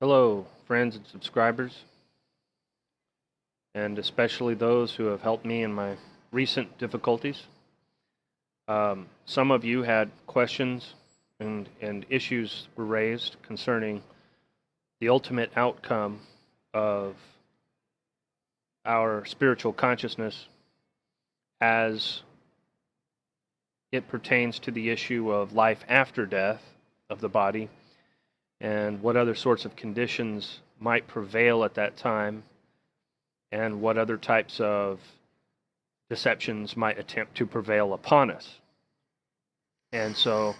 Hello, friends and subscribers, and especially those who have helped me in my recent difficulties. Some of you had questions and issues were raised concerning the ultimate outcome of our spiritual consciousness as it pertains to the issue of life after death of the body, and what other sorts of conditions might prevail at that time, and what other types of deceptions might attempt to prevail upon us. And so,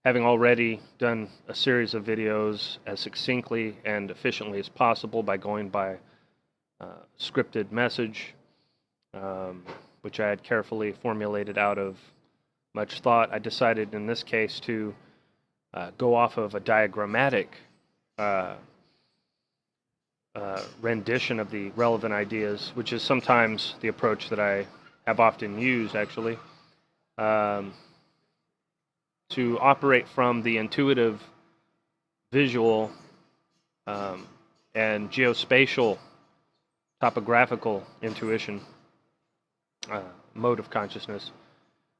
having already done a series of videos as succinctly and efficiently as possible by going by scripted message, which I had carefully formulated out of much thought, I decided in this case to go off of a diagrammatic rendition of the relevant ideas, which is sometimes the approach that I have often used, actually, to operate from the intuitive, visual, and geospatial, topographical intuition mode of consciousness,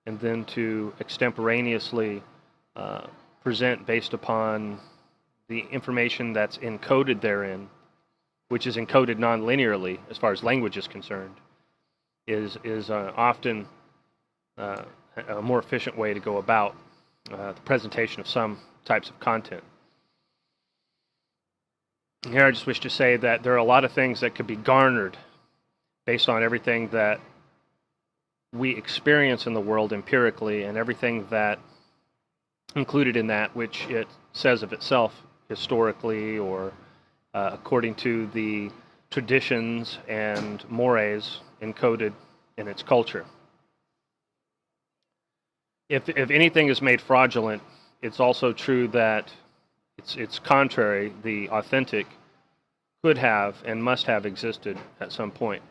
and then to extemporaneously present based upon the information that's encoded therein, which is encoded non-linearly as far as language is concerned, is often a more efficient way to go about the presentation of some types of content. Here I just wish to say that there are a lot of things that could be garnered based on everything that we experience in the world empirically, and everything that included in that which it says of itself historically, or according to the traditions and mores encoded in its culture. If anything is made fraudulent, it's also true that it's contrary. The authentic could have and must have existed at some point,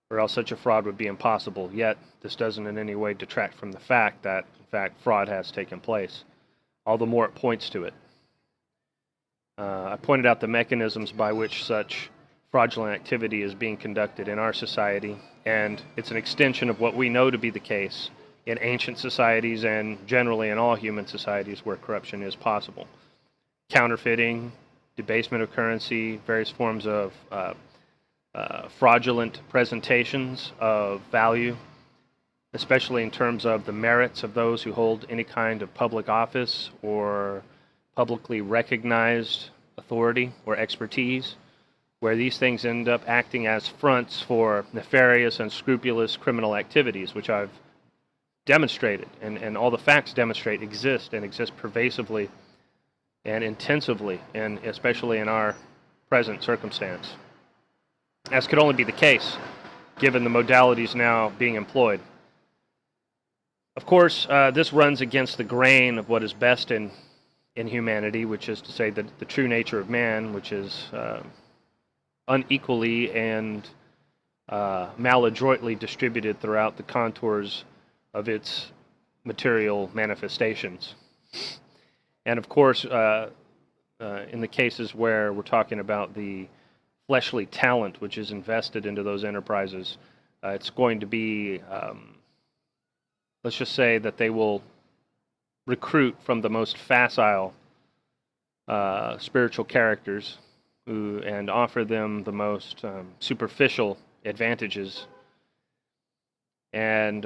or else such a fraud would be impossible. Yet, this doesn't in any way detract from the fact that, in fact, fraud has taken place. All the more it points to it. I pointed out the mechanisms by which such fraudulent activity is being conducted in our society, and it's an extension of what we know to be the case in ancient societies and generally in all human societies where corruption is possible. Counterfeiting, debasement of currency, various forms of fraudulent presentations of value, especially in terms of the merits of those who hold any kind of public office or publicly recognized authority or expertise, where these things end up acting as fronts for nefarious and unscrupulous criminal activities, which I've demonstrated, and all the facts demonstrate exist, and exist pervasively and intensively, and especially in our present circumstance, as could only be the case given the modalities now being employed. Of course, this runs against the grain of what is best in humanity, which is to say that the true nature of man, which is unequally and maladroitly distributed throughout the contours of its material manifestations. And of course, in the cases where we're talking about the fleshly talent which is invested into those enterprises, it's going to be, let's just say that they will recruit from the most facile spiritual characters and offer them the most superficial advantages, and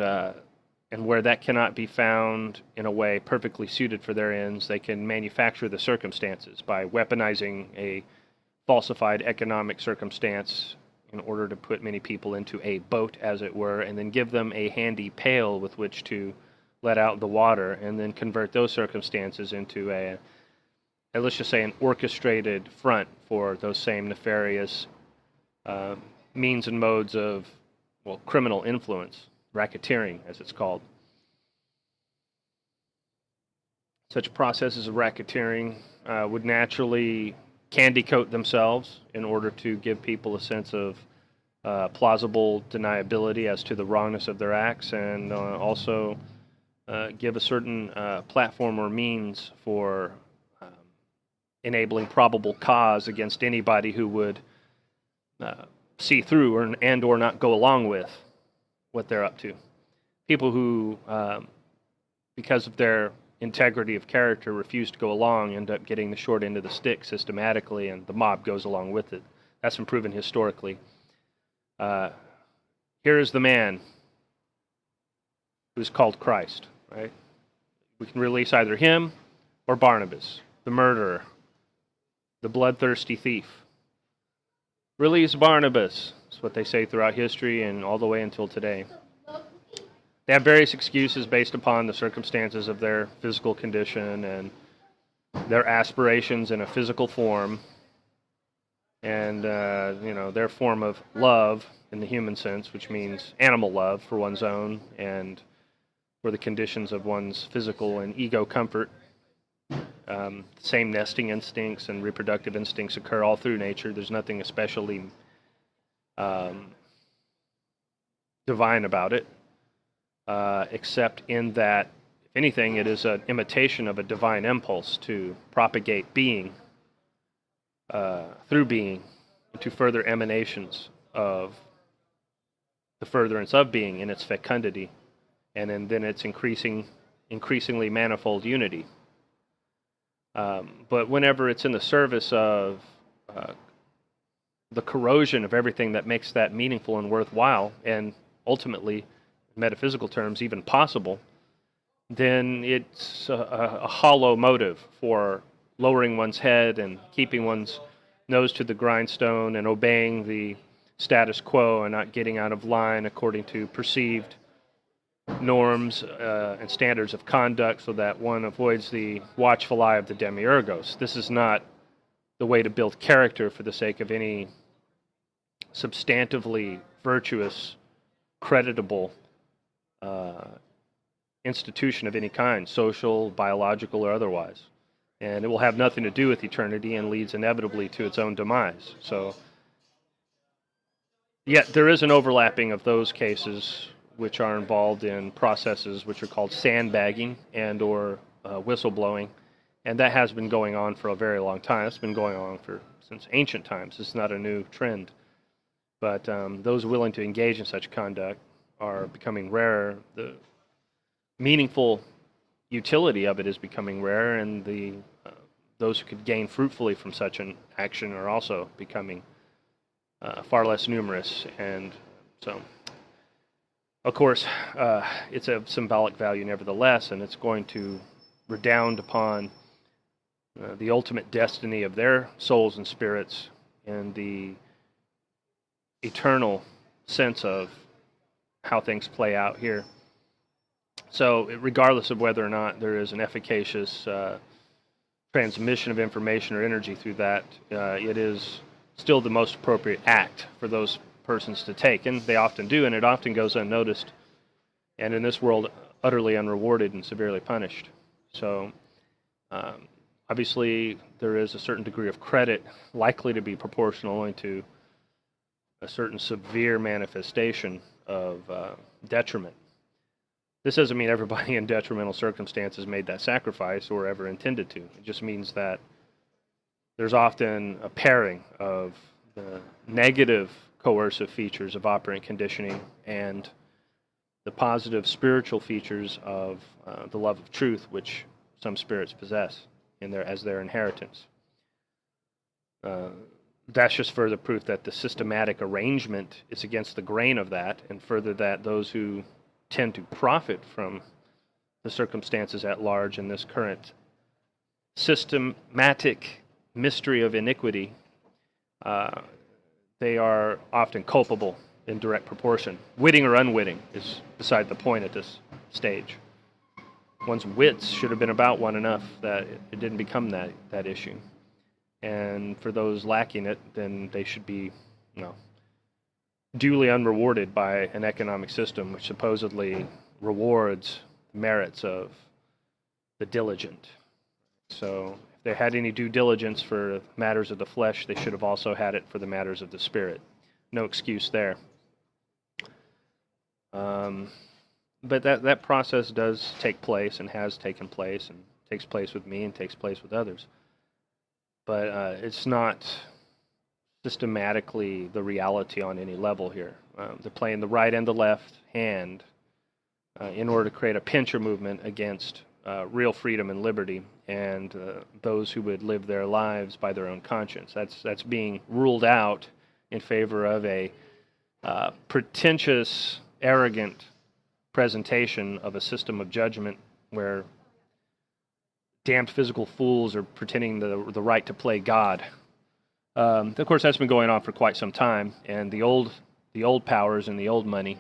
where that cannot be found in a way perfectly suited for their ends, they can manufacture the circumstances by weaponizing a falsified economic circumstance in order to put many people into a boat, as it were, and then give them a handy pail with which to let out the water, and then convert those circumstances into let's just say, an orchestrated front for those same nefarious means and modes of, well, criminal influence, racketeering, as it's called. Such processes of racketeering would naturally candy coat themselves in order to give people a sense of plausible deniability as to the wrongness of their acts, and also give a certain platform or means for enabling probable cause against anybody who would see through or not go along with what they're up to. People who, because of their integrity of character, refuse to go along end up getting the short end of the stick systematically, and the mob goes along with it. That's been proven historically. Here is the man who's called Christ, right? We can release either him or Barnabas, the murderer, the bloodthirsty thief. Release Barnabas. That's what they say throughout history and all the way until today. They have various excuses based upon the circumstances of their physical condition and their aspirations in a physical form, and their form of love in the human sense, which means animal love for one's own and for the conditions of one's physical and ego comfort. Same nesting instincts and reproductive instincts occur all through nature. There's nothing especially divine about it, except in that, if anything, it is an imitation of a divine impulse to propagate being through being into further emanations of the furtherance of being in its fecundity, and then its increasingly manifold unity. But whenever it's in the service of the corrosion of everything that makes that meaningful and worthwhile, and ultimately, in metaphysical terms, even possible, then it's a hollow motive for lowering one's head and keeping one's nose to the grindstone and obeying the status quo and not getting out of line according to perceived norms and standards of conduct, so that one avoids the watchful eye of the demiurgos. This is not the way to build character for the sake of any substantively virtuous, creditable institution of any kind, social, biological, or otherwise. And it will have nothing to do with eternity and leads inevitably to its own demise. So, yet there is an overlapping of those cases which are involved in processes which are called sandbagging and or whistleblowing, and that has been going on for a very long time. It's been going on since ancient times. It's not a new trend. But those willing to engage in such conduct are becoming rarer. The meaningful utility of it is becoming rarer, and those who could gain fruitfully from such an action are also becoming far less numerous. And so, of course, it's a symbolic value nevertheless, and it's going to redound upon the ultimate destiny of their souls and spirits and the eternal sense of how things play out here. So regardless of whether or not there is an efficacious transmission of information or energy through that, it is still the most appropriate act for those persons to take, and they often do, and it often goes unnoticed, and in this world utterly unrewarded and severely punished. So obviously there is a certain degree of credit likely to be proportional only to a certain severe manifestation of detriment. This doesn't mean everybody in detrimental circumstances made that sacrifice or ever intended to. It just means that there's often a pairing of the negative coercive features of operant conditioning and the positive spiritual features of the love of truth, which some spirits possess as their inheritance. That's just further proof that the systematic arrangement is against the grain of that, and further that those who tend to profit from the circumstances at large in this current systematic mystery of iniquity, they are often culpable in direct proportion. Witting or unwitting is beside the point at this stage. One's wits should have been about one enough that it didn't become that issue. And for those lacking it, then they should be, duly unrewarded by an economic system which supposedly rewards the merits of the diligent. So if they had any due diligence for matters of the flesh, they should have also had it for the matters of the spirit. No excuse there. But that process does take place and has taken place and takes place with me and takes place with others. but it's not systematically the reality on any level here. They're playing the right and the left hand in order to create a pincher movement against real freedom and liberty, and those who would live their lives by their own conscience. That's being ruled out in favor of a pretentious, arrogant presentation of a system of judgment where damned physical fools are pretending the right to play God. Of course, that's been going on for quite some time, and the old powers and the old money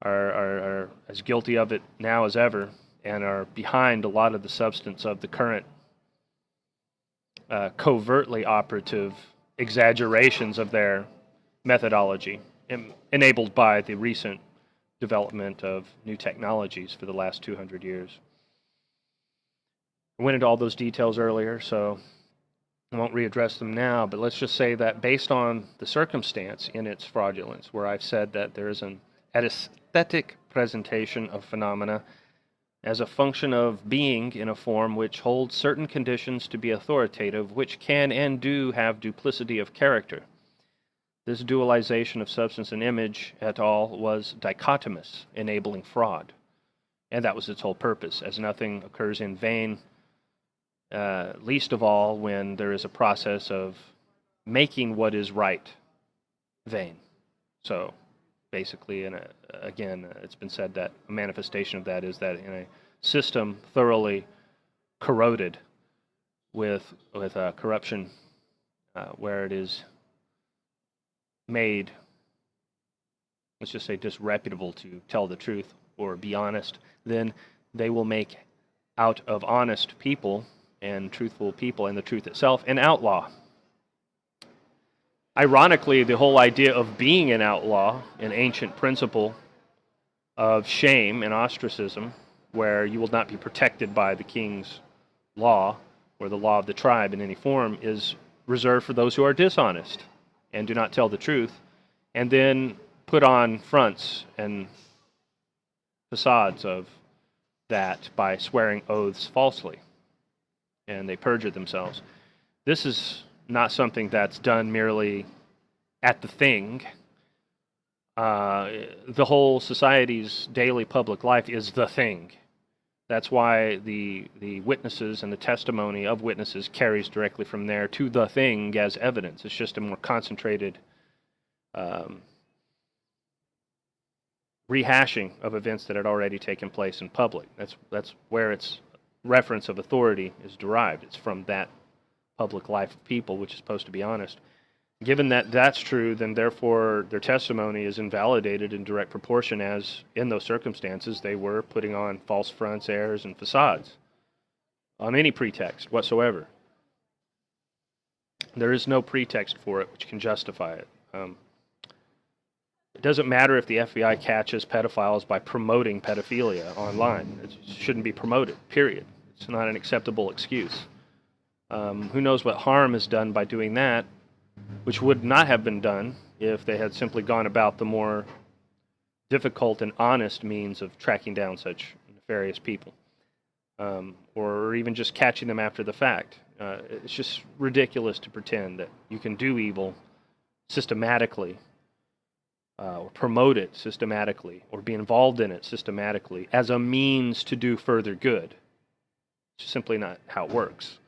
are as guilty of it now as ever, and are behind a lot of the substance of the current covertly operative exaggerations of their methodology, enabled by the recent development of new technologies for the last 200 years. I went into all those details earlier, so I won't readdress them now, but let's just say that based on the circumstance in its fraudulence, where I've said that there is an aesthetic presentation of phenomena as a function of being in a form which holds certain conditions to be authoritative, which can and do have duplicity of character. This dualization of substance and image et al. Was dichotomous, enabling fraud. And that was its whole purpose, as nothing occurs in vain, least of all when there is a process of making what is right vain. So basically, again, it's been said that a manifestation of that is that in a system thoroughly corroded with corruption, where it is made, let's just say, disreputable to tell the truth or be honest, then they will make out of honest people and truthful people and the truth itself an outlaw. Ironically, the whole idea of being an outlaw, an ancient principle of shame and ostracism, where you will not be protected by the king's law or the law of the tribe in any form, is reserved for those who are dishonest and do not tell the truth, and then put on fronts and facades of that by swearing oaths falsely, and they perjure themselves. This is not something that's done merely at the thing. The whole society's daily public life is the thing. That's why the witnesses and the testimony of witnesses carries directly from there to the thing as evidence. It's just a more concentrated rehashing of events that had already taken place in public. That's where its reference of authority is derived. It's from that public life of people, which is supposed to be honest. Given that that's true, then therefore their testimony is invalidated in direct proportion as, in those circumstances, they were putting on false fronts, airs, and facades on any pretext whatsoever. There is no pretext for it which can justify it. It doesn't matter if the FBI catches pedophiles by promoting pedophilia online. It shouldn't be promoted, period. It's not an acceptable excuse. Who knows what harm is done by doing that, which would not have been done if they had simply gone about the more difficult and honest means of tracking down such nefarious people, or even just catching them after the fact. It's just ridiculous to pretend that you can do evil systematically, or promote it systematically, or be involved in it systematically as a means to do further good. It's simply not how it works.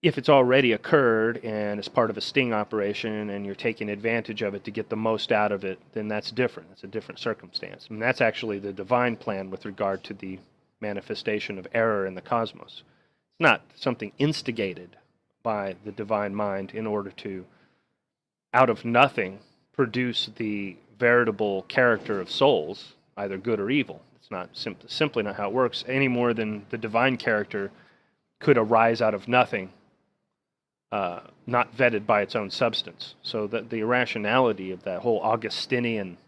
If it's already occurred and it's part of a sting operation and you're taking advantage of it to get the most out of it, then that's different. It's a different circumstance. And that's actually the divine plan with regard to the manifestation of error in the cosmos. It's not something instigated by the divine mind in order to, out of nothing, produce the veritable character of souls, either good or evil. It's not simply not how it works, any more than the divine character could arise out of nothing, not vetted by its own substance. So that the irrationality of that whole Augustinian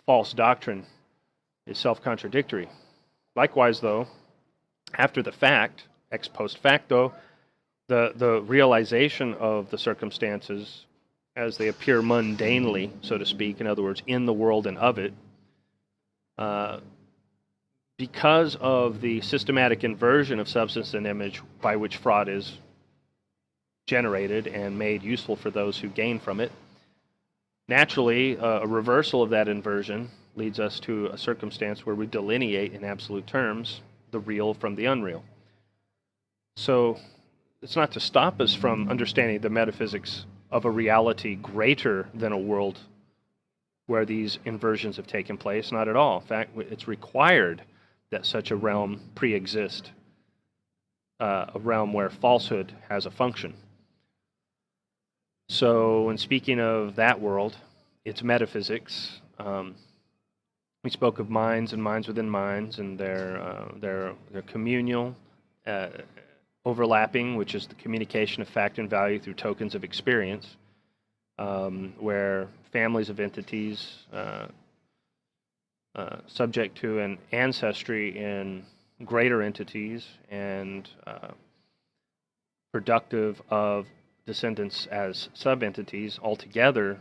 false doctrine is self-contradictory. Likewise, though, after the fact, ex post facto, the realization of the circumstances as they appear mundanely, so to speak, in other words, in the world and of it, because of the systematic inversion of substance and image by which fraud is generated and made useful for those who gain from it, naturally, a reversal of that inversion leads us to a circumstance where we delineate in absolute terms the real from the unreal. So it's not to stop us from understanding the metaphysics of a reality greater than a world where these inversions have taken place, not at all. In fact, it's required that such a realm pre-exist, a realm where falsehood has a function. So when speaking of that world, its metaphysics, we spoke of minds and minds within minds, and their communal overlapping, which is the communication of fact and value through tokens of experience, where families of entities subject to an ancestry in greater entities and productive of descendants as sub-entities, altogether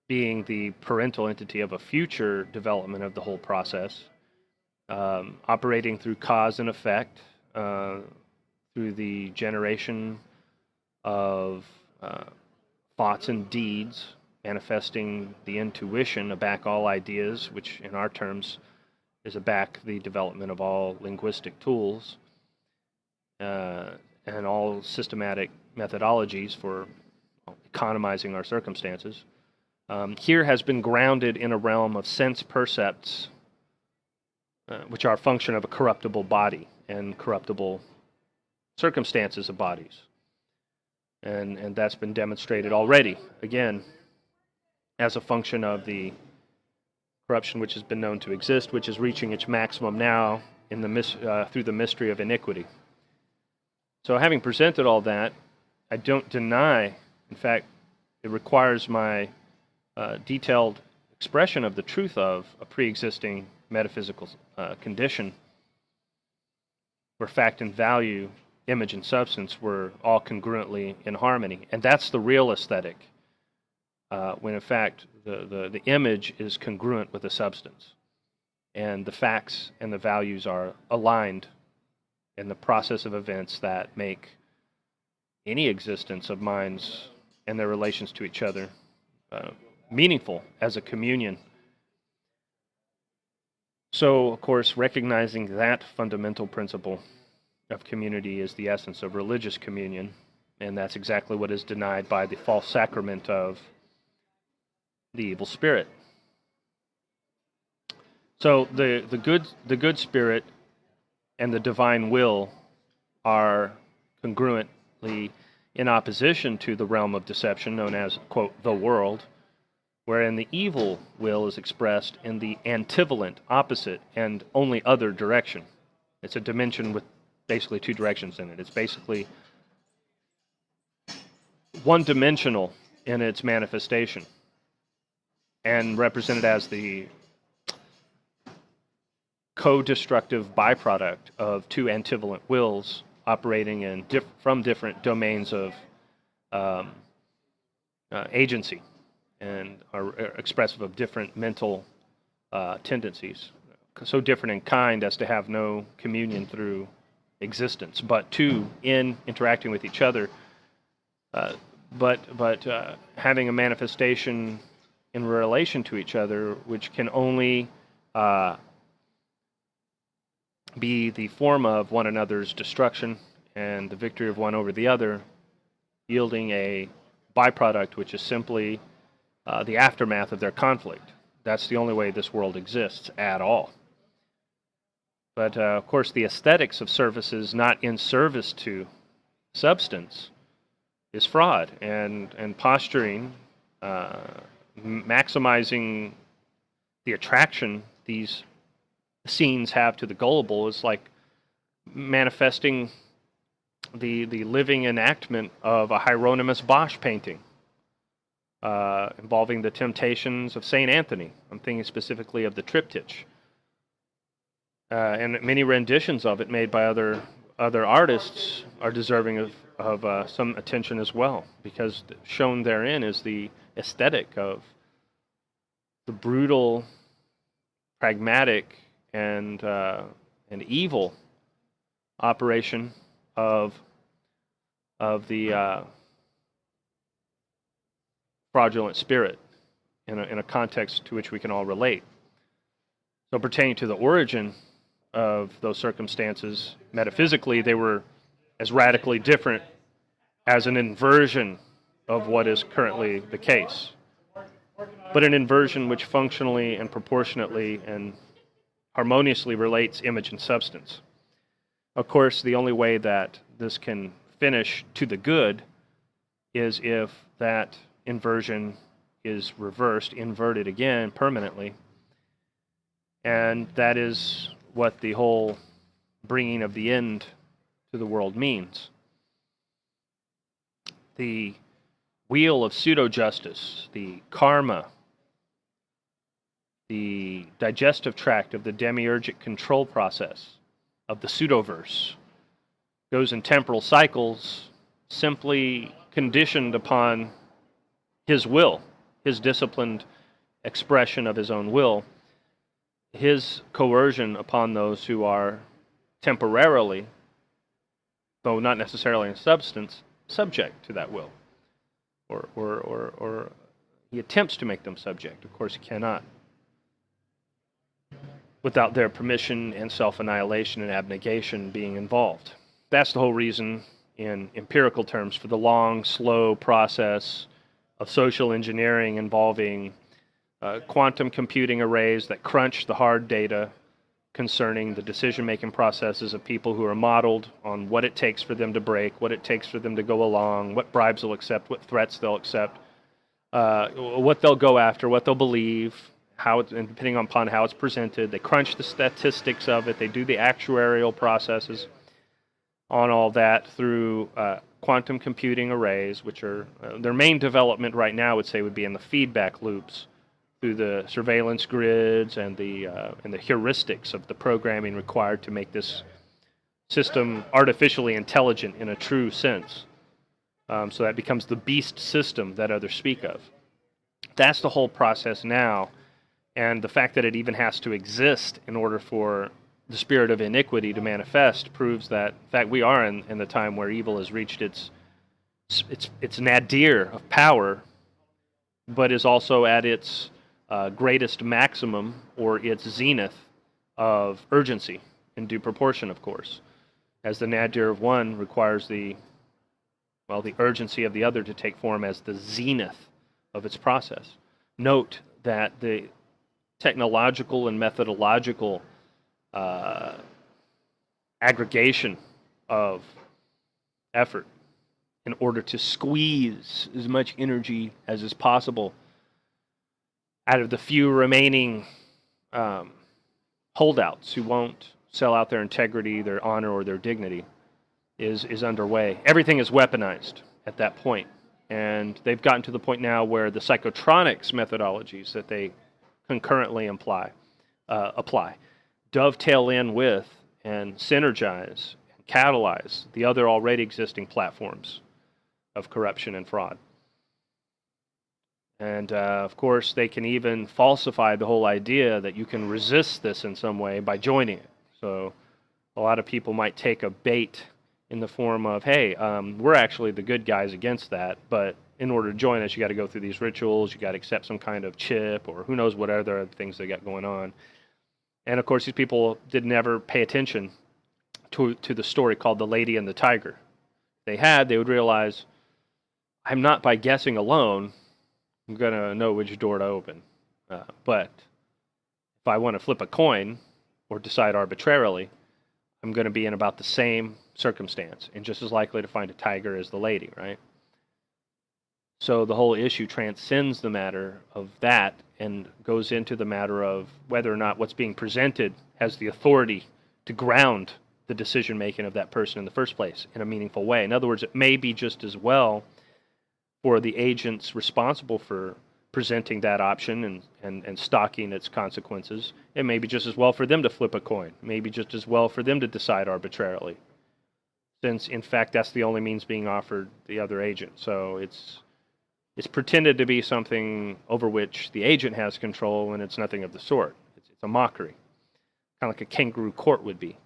being the parental entity of a future development of the whole process, operating through cause and effect, through the generation of thoughts and deeds, manifesting the intuition aback all ideas, which in our terms is aback the development of all linguistic tools, and all systematic methodologies for economizing our circumstances, here has been grounded in a realm of sense percepts, which are a function of a corruptible body and corruptible circumstances of bodies. And that's been demonstrated already, again, as a function of the corruption which has been known to exist, which is reaching its maximum now in the through the mystery of iniquity. So having presented all that, I don't deny, in fact, it requires my detailed expression of the truth of a pre-existing metaphysical condition where fact and value, image and substance were all congruently in harmony. And that's the real aesthetic, when in fact the image is congruent with the substance. And the facts and the values are aligned in the process of events that make any existence of minds and their relations to each other meaningful as a communion. So, of course, recognizing that fundamental principle of community is the essence of religious communion, and that's exactly what is denied by the false sacrament of the evil spirit. So the good spirit and the divine will are congruently in opposition to the realm of deception known as, quote, the world, wherein the evil will is expressed in the antivalent, opposite, and only other direction. It's a dimension with basically two directions in it. It's basically one-dimensional in its manifestation and represented as the co-destructive byproduct of two antivalent wills operating in from different domains of agency and are expressive of different mental tendencies, so different in kind as to have no communion through existence, but two in interacting with each other, but having a manifestation in relation to each other, which can only be the form of one another's destruction and the victory of one over the other, yielding a byproduct which is simply the aftermath of their conflict. That's the only way this world exists at all. But of course, the aesthetics of services not in service to substance is fraud and posturing, maximizing the attraction these scenes have to the gullible is like manifesting the living enactment of a Hieronymus Bosch painting involving the temptations of St. Anthony. I'm thinking specifically of the triptych. And many renditions of it made by other artists are deserving of some attention as well, because shown therein is the aesthetic of the brutal, pragmatic, and evil operation of the fraudulent spirit in a context to which we can all relate. So pertaining to the origin of those circumstances, metaphysically, they were as radically different as an inversion of what is currently the case, but an inversion which functionally and proportionately and harmoniously relates image and substance. Of course, the only way that this can finish to the good is if that inversion is reversed, inverted again permanently, and that is what the whole bringing of the end to the world means. The wheel of pseudo-justice, the karma, the digestive tract of the demiurgic control process of the pseudoverse, goes in temporal cycles, simply conditioned upon his will, his disciplined expression of his own will, his coercion upon those who are temporarily, though not necessarily in substance, subject to that will, or he attempts to make them subject. Of course, he cannot, without their permission and self-annihilation and abnegation being involved. That's the whole reason, in empirical terms, for the long, slow process of social engineering involving quantum computing arrays that crunch the hard data concerning the decision-making processes of people who are modeled on what it takes for them to break, what it takes for them to go along, what bribes they'll accept, what threats they'll accept, what they'll go after, what they'll believe, how it's, and depending upon how it's presented. They crunch the statistics of it. They do the actuarial processes on all that through quantum computing arrays, which are their main development right now, I would say, would be in the feedback loops through the surveillance grids and the heuristics of the programming required to make this system artificially intelligent in a true sense. So that becomes the beast system that others speak of. That's the whole process now, and the fact that it even has to exist in order for the spirit of iniquity to manifest proves that, in fact, we are in the time where evil has reached its nadir of power, but is also at its greatest maximum, or its zenith of urgency, in due proportion, of course, as the nadir of one requires the urgency of the other to take form as the zenith of its process. Note that the technological and methodological aggregation of effort in order to squeeze as much energy as is possible out of the few remaining holdouts who won't sell out their integrity, their honor, or their dignity is underway. Everything is weaponized at that point, and they've gotten to the point now where the psychotronics methodologies that they concurrently apply dovetail in with and synergize and catalyze the other already existing platforms of corruption and fraud. And of course, they can even falsify the whole idea that you can resist this in some way by joining it. So a lot of people might take a bait in the form of, hey, we're actually the good guys against that, but in order to join us, you got to go through these rituals, you got to accept some kind of chip, or who knows what other things they got going on. And of course, these people did never pay attention to the story called The Lady and the Tiger. If they would realize, I'm not, by guessing alone, I'm going to know which door to open. But if I want to flip a coin or decide arbitrarily, I'm going to be in about the same circumstance and just as likely to find a tiger as the lady, right? So the whole issue transcends the matter of that and goes into the matter of whether or not what's being presented has the authority to ground the decision-making of that person in the first place in a meaningful way. In other words, it may be just as well for the agents responsible for presenting that option and stocking its consequences. It may be just as well for them to flip a coin. It may be just as well for them to decide arbitrarily, since, in fact, that's the only means being offered the other agent. So it's pretended to be something over which the agent has control, and it's nothing of the sort. It's a mockery. kind of like a kangaroo court would be.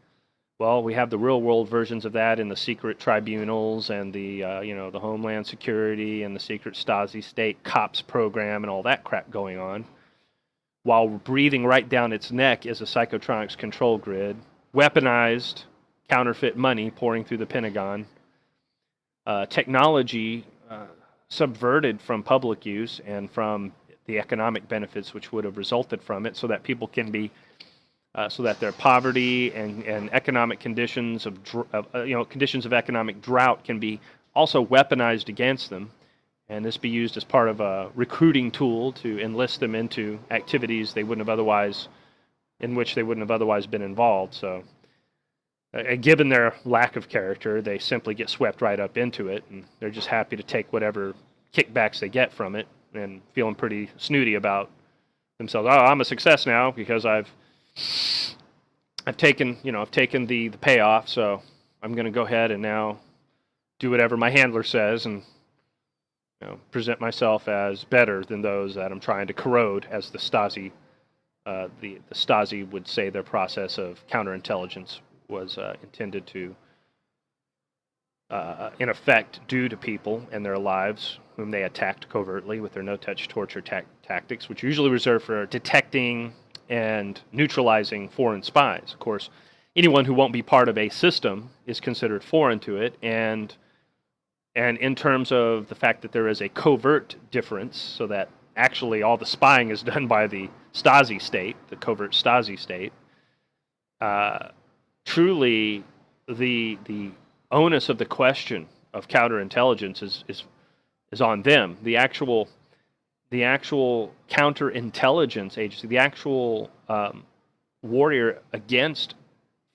Well, we have the real-world versions of that in the secret tribunals and the the Homeland Security and the secret Stasi state cops program and all that crap going on, while breathing right down its neck is a psychotronics control grid, weaponized counterfeit money pouring through the Pentagon, technology subverted from public use and from the economic benefits which would have resulted from it, so that people can be so that their poverty and economic conditions of conditions of economic drought can be also weaponized against them, and this be used as part of a recruiting tool to enlist them into activities they wouldn't have otherwise, in which they wouldn't have otherwise been involved. So, given their lack of character, they simply get swept right up into it, and they're just happy to take whatever kickbacks they get from it, and feeling pretty snooty about themselves. Oh, I'm a success now because I've taken the payoff, so I'm going to go ahead and now do whatever my handler says and present myself as better than those that I'm trying to corrode, as the Stasi the Stasi would say their process of counterintelligence was intended to in effect do to people and their lives whom they attacked covertly with their no-touch torture tactics, which are usually reserved for detecting and neutralizing foreign spies. Of course, anyone who won't be part of a system is considered foreign to it, and in terms of the fact that there is a covert difference, so that actually all the spying is done by the Stasi state, the covert Stasi state, truly the onus of the question of counterintelligence is on them. The actual counterintelligence agency, the actual warrior against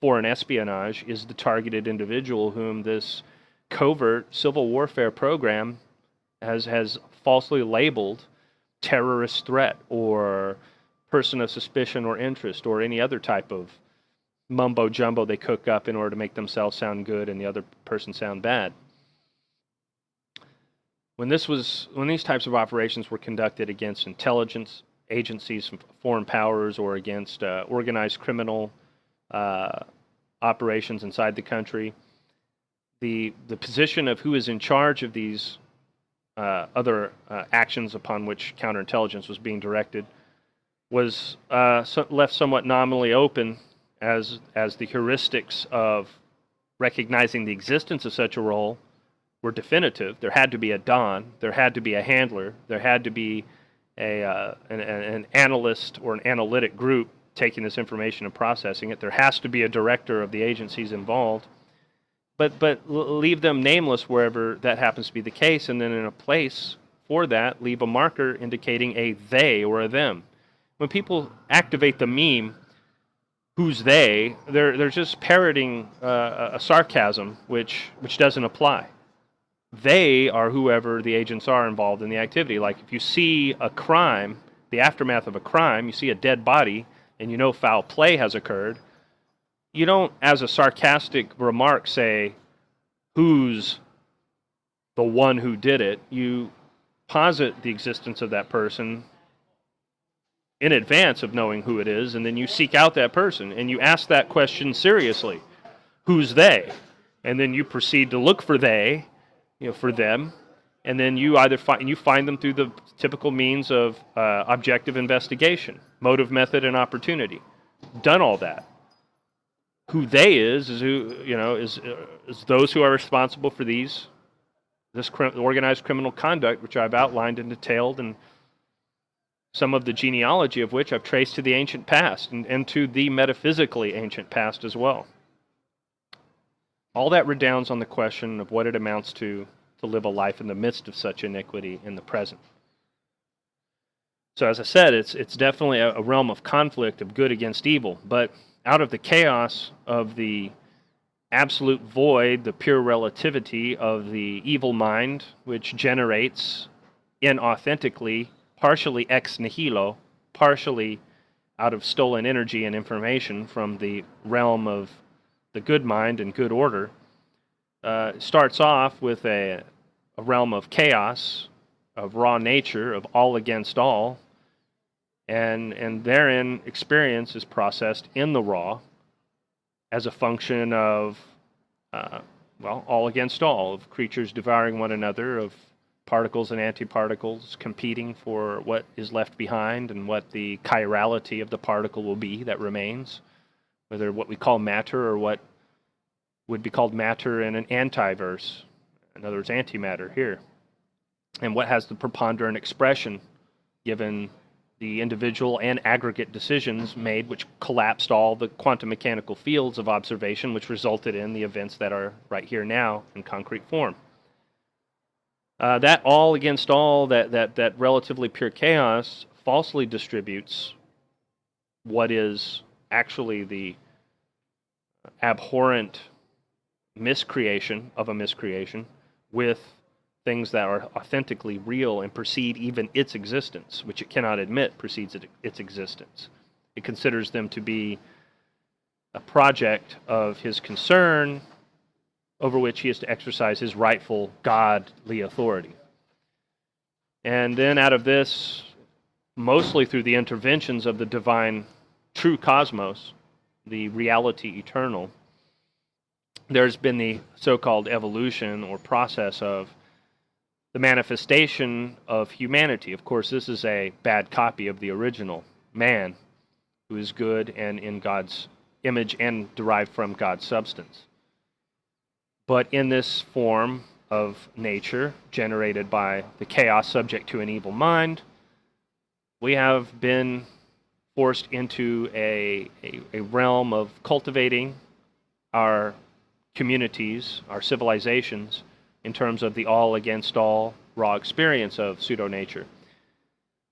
foreign espionage, is the targeted individual whom this covert civil warfare program has falsely labeled terrorist threat or person of suspicion or interest or any other type of mumbo jumbo they cook up in order to make themselves sound good and the other person sound bad. When these types of operations were conducted against intelligence agencies from foreign powers or against organized criminal operations inside the country, the position of who is in charge of these other actions upon which counterintelligence was being directed was left somewhat nominally open, as the heuristics of recognizing the existence of such a role were definitive. There had to be a Don, there had to be a handler, there had to be an analyst or an analytic group taking this information and processing it. There has to be a director of the agencies involved, but leave them nameless wherever that happens to be the case, and then in a place for that, leave a marker indicating a they or a them. When people activate the meme, who's they, they're just parroting a sarcasm which doesn't apply. They are whoever the agents are involved in the activity. Like if you see a crime, the aftermath of a crime, you see a dead body, and you know foul play has occurred, you don't, as a sarcastic remark, say, who's the one who did it. You posit the existence of that person in advance of knowing who it is, and then you seek out that person, and you ask that question seriously. Who's they? And then you proceed to look for they, for them, and then you either find them through the typical means of objective investigation, motive, method, and opportunity. Done all that. Who they is who is those who are responsible for this organized criminal conduct, which I've outlined and detailed, and some of the genealogy of which I've traced to the ancient past and to the metaphysically ancient past as well. All that redounds on the question of what it amounts to live a life in the midst of such iniquity in the present. So as I said, it's definitely a realm of conflict of good against evil, but out of the chaos of the absolute void, the pure relativity of the evil mind, which generates inauthentically, partially ex nihilo, partially out of stolen energy and information from the realm of the good mind and good order, starts off with a realm of chaos, of raw nature, of all against all, And therein experience is processed in the raw as a function of, well, all against all, of creatures devouring one another, of particles and antiparticles competing for what is left behind and what the chirality of the particle will be that remains, whether what we call matter or what would be called matter in an antiverse, in other words, antimatter here, and what has the preponderant expression given the individual and aggregate decisions made, which collapsed all the quantum mechanical fields of observation, which resulted in the events that are right here now in concrete form. That all against all, that relatively pure chaos, falsely distributes what is actually the abhorrent miscreation of a miscreation with things that are authentically real and precede even its existence, which it cannot admit precedes its existence. It considers them to be a project of his concern over which he is to exercise his rightful godly authority. And then out of this, mostly through the interventions of the divine true cosmos, the reality eternal, there's been the so-called evolution or process of the manifestation of humanity. Of course, this is a bad copy of the original man, who is good and in God's image and derived from God's substance. But in this form of nature, generated by the chaos subject to an evil mind, we have been forced into a realm of cultivating our communities, our civilizations, in terms of the all against all raw experience of pseudo-nature.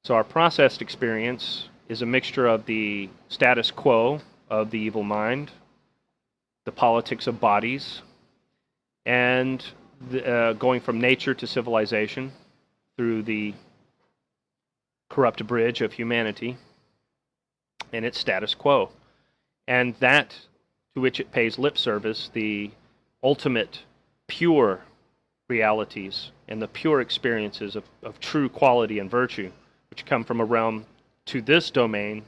So our processed experience is a mixture of the status quo of the evil mind, the politics of bodies, and going from nature to civilization through the corrupt bridge of humanity and its status quo. And that to which it pays lip service, the ultimate pure realities and the pure experiences of true quality and virtue, which come from a realm to this domain,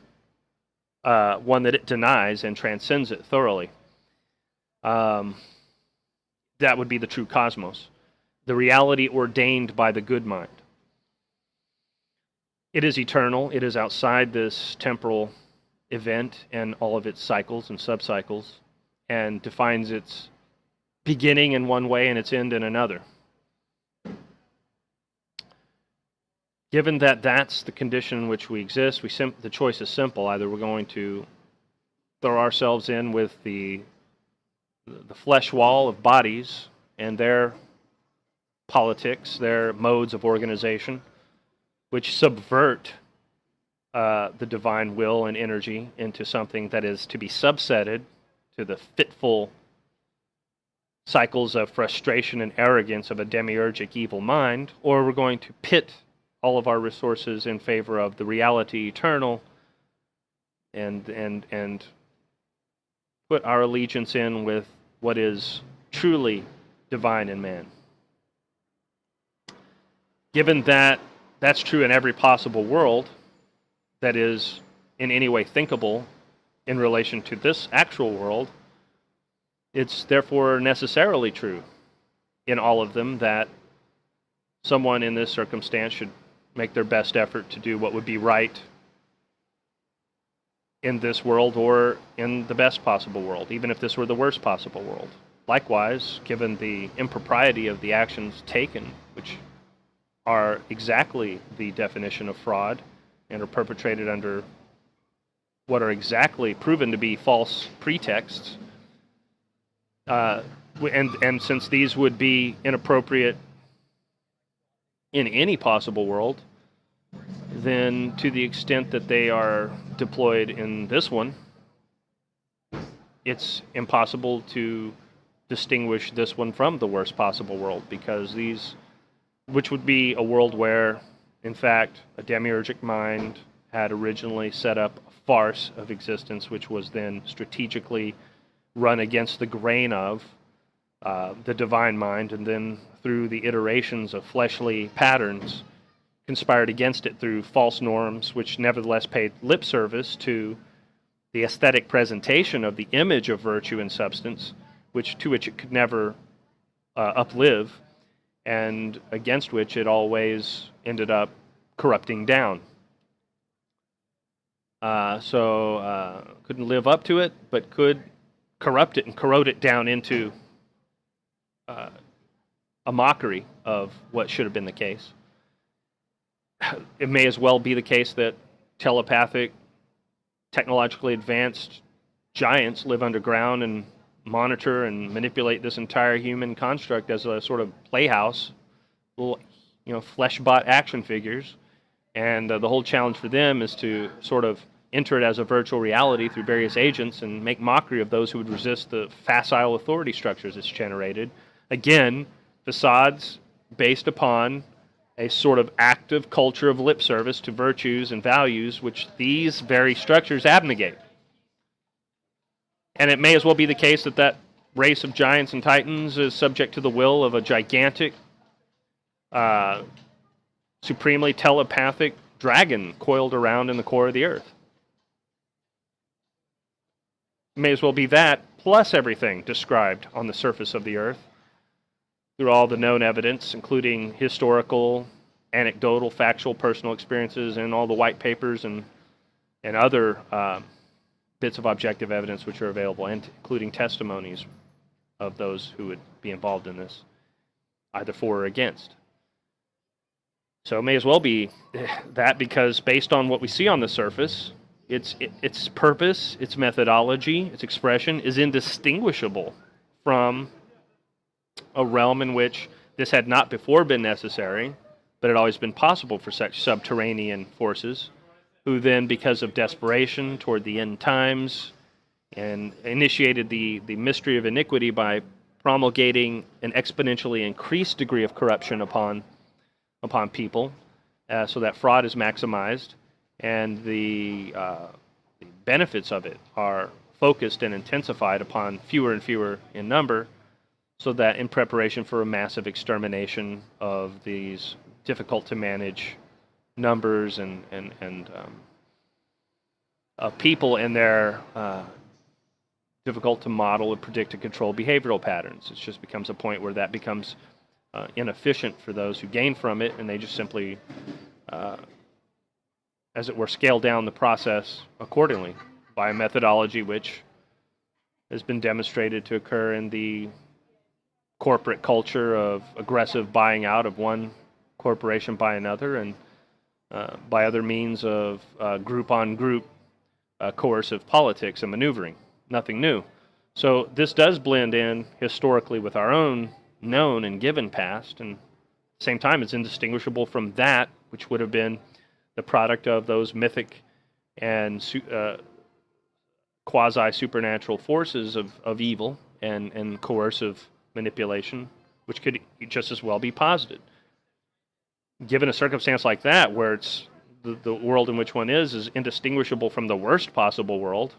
one that it denies and transcends it thoroughly. That would be the true cosmos, the reality ordained by the good mind. It is eternal. It is outside this temporal event and all of its cycles and subcycles, and defines its beginning in one way and its end in another. Given that that's the condition in which we exist, the choice is simple. Either we're going to throw ourselves in with the flesh wall of bodies and their politics, their modes of organization, which subvert the divine will and energy into something that is to be subsetted to the fitful cycles of frustration and arrogance of a demiurgic evil mind, or we're going to pit all of our resources in favor of the reality eternal and put our allegiance in with what is truly divine in man. Given that that's true in every possible world that is in any way thinkable in relation to this actual world, it's therefore necessarily true in all of them that someone in this circumstance should make their best effort to do what would be right in this world or in the best possible world, even if this were the worst possible world. Likewise, given the impropriety of the actions taken, which are exactly the definition of fraud and are perpetrated under what are exactly proven to be false pretexts, and since these would be inappropriate in any possible world, then to the extent that they are deployed in this one, it's impossible to distinguish this one from the worst possible world, because these, which would be a world where, in fact, a demiurgic mind had originally set up a farce of existence, which was then strategically run against the grain of the divine mind, and then through the iterations of fleshly patterns conspired against it through false norms, which nevertheless paid lip service to the aesthetic presentation of the image of virtue and substance, to which it could never uplive, and against which it always ended up corrupting down. Couldn't live up to it, but could corrupt it and corrode it down into a mockery of what should have been the case. It may as well be the case that telepathic, technologically advanced giants live underground and monitor and manipulate this entire human construct as a sort of playhouse, little, flesh-bought action figures. And the whole challenge for them is to sort of enter it as a virtual reality through various agents and make mockery of those who would resist the facile authority structures it's generated. Again, facades based upon a sort of active culture of lip service to virtues and values which these very structures abnegate. And it may as well be the case that that race of giants and titans is subject to the will of a gigantic, supremely telepathic dragon coiled around in the core of the earth. It may as well be that, plus everything described on the surface of the earth through all the known evidence, including historical, anecdotal, factual, personal experiences, and all the white papers and other bits of objective evidence which are available, and including testimonies of those who would be involved in this, either for or against. So it may as well be that, because based on what we see on the surface, its purpose, its methodology, its expression is indistinguishable from a realm in which this had not before been necessary, but had always been possible for such subterranean forces, who then, because of desperation toward the end times, and initiated the mystery of iniquity by promulgating an exponentially increased degree of corruption upon people, so that fraud is maximized, and the benefits of it are focused and intensified upon fewer and fewer in number, so that in preparation for a massive extermination of these difficult to manage numbers and of people and their difficult to model and predict and control behavioral patterns. It just becomes a point where that becomes inefficient for those who gain from it, and they just simply, as it were, scale down the process accordingly by a methodology which has been demonstrated to occur in the corporate culture of aggressive buying out of one corporation by another, and by other means of group-on-group coercive politics and maneuvering. Nothing new. So this does blend in historically with our own known and given past, and at the same time it's indistinguishable from that which would have been the product of those mythic and quasi-supernatural forces of evil and coercive manipulation, which could just as well be posited. Given a circumstance like that, where it's the world in which one is indistinguishable from the worst possible world,